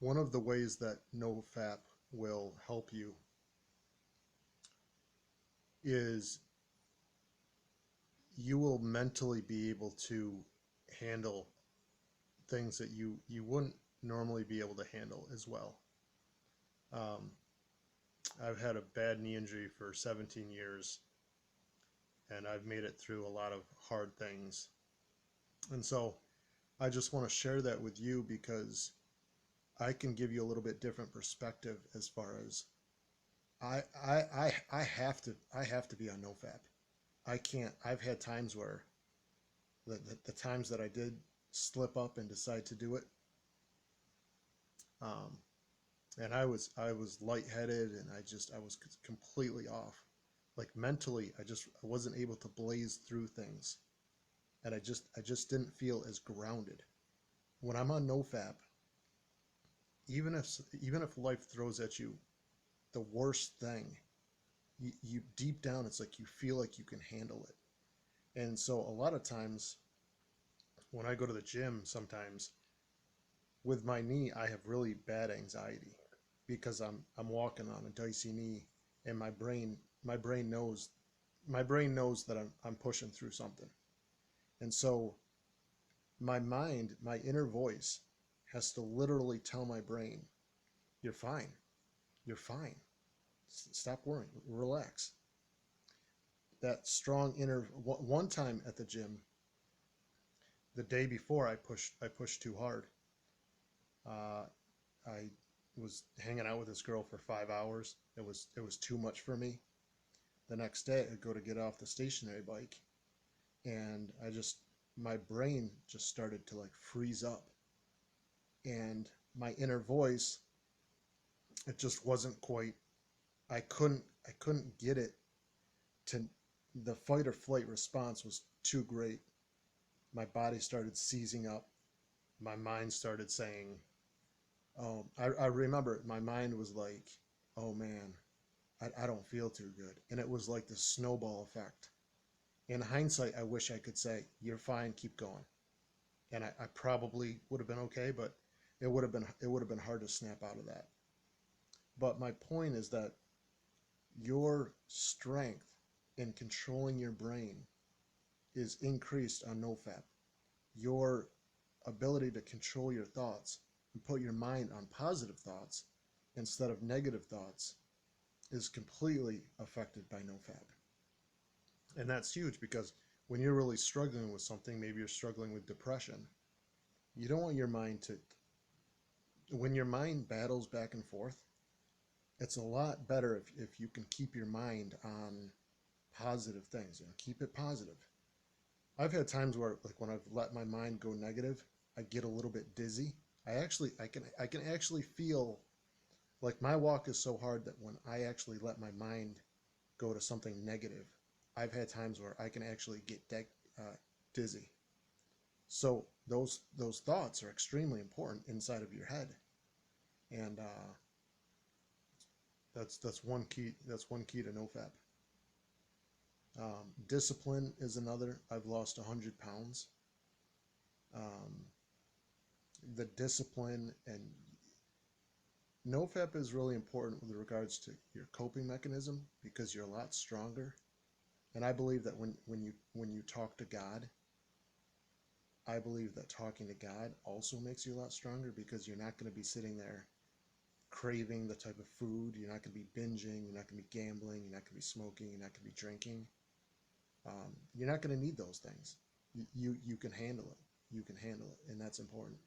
One of the ways that NoFap will help you is you will mentally be able to handle things that you wouldn't normally be able to handle as well. Um, I've had a bad knee injury for 17 years, and I've made it through a lot of hard things. And so I just want to share that with you because I can give you a little bit different perspective as far as I have to be on NoFap. I can't. I've had times where the times that I did slip up and decide to do it, um, and I was lightheaded and I was completely off. Like mentally, I wasn't able to blaze through things, and I just didn't feel as grounded. When I'm on NoFap, even if life throws at you the worst thing, you deep down it's like you feel like you can handle it. And so a lot of times when I go to the gym, sometimes with my knee I have really bad anxiety because I'm walking on a dicey knee, and my brain knows that I'm pushing through something. And so my inner voice has to literally tell my brain, you're fine, you're fine, stop worrying, relax. That strong inner, one time at the gym, the day before I pushed too hard. uh, I was hanging out with this girl for 5 hours. It was too much for me. The next day I go to get off the stationary bike, and my brain just started to like freeze up, and my inner voice, it just wasn't quite, I couldn't get it to, the fight or flight response was too great. My body started seizing up. My mind started saying, oh, I remember my mind was like, oh man, I don't feel too good. And it was like the snowball effect. In hindsight, I wish I could say, you're fine, keep going. And I probably would have been okay, but it would have been hard to snap out of that. But my point is that your strength in controlling your brain is increased on NoFap. Your ability to control your thoughts and put your mind on positive thoughts instead of negative thoughts is completely affected by NoFap. And that's huge because when you're really struggling with something, maybe you're struggling with depression, you don't want your mind to, when your mind battles back and forth, it's a lot better if you can keep your mind on positive things and keep it positive. I've had times where, like, when I've let my mind go negative, I get a little bit dizzy. I can actually feel like my walk is so hard that when I actually let my mind go to something negative, I've had times where I can actually get dizzy. So those thoughts are extremely important inside of your head, and that's one key to NoFap. Discipline is another. I've lost 100 pounds. Um, the discipline and NoFap is really important with regards to your coping mechanism because you're a lot stronger. And I believe that when you talk to God, I believe that talking to God also makes you a lot stronger because you're not going to be sitting there craving the type of food. You're not going to be binging. You're not going to be gambling. You're not going to be smoking. You're not going to be drinking. You're not going to need those things. You can handle it. You can handle it, and that's important.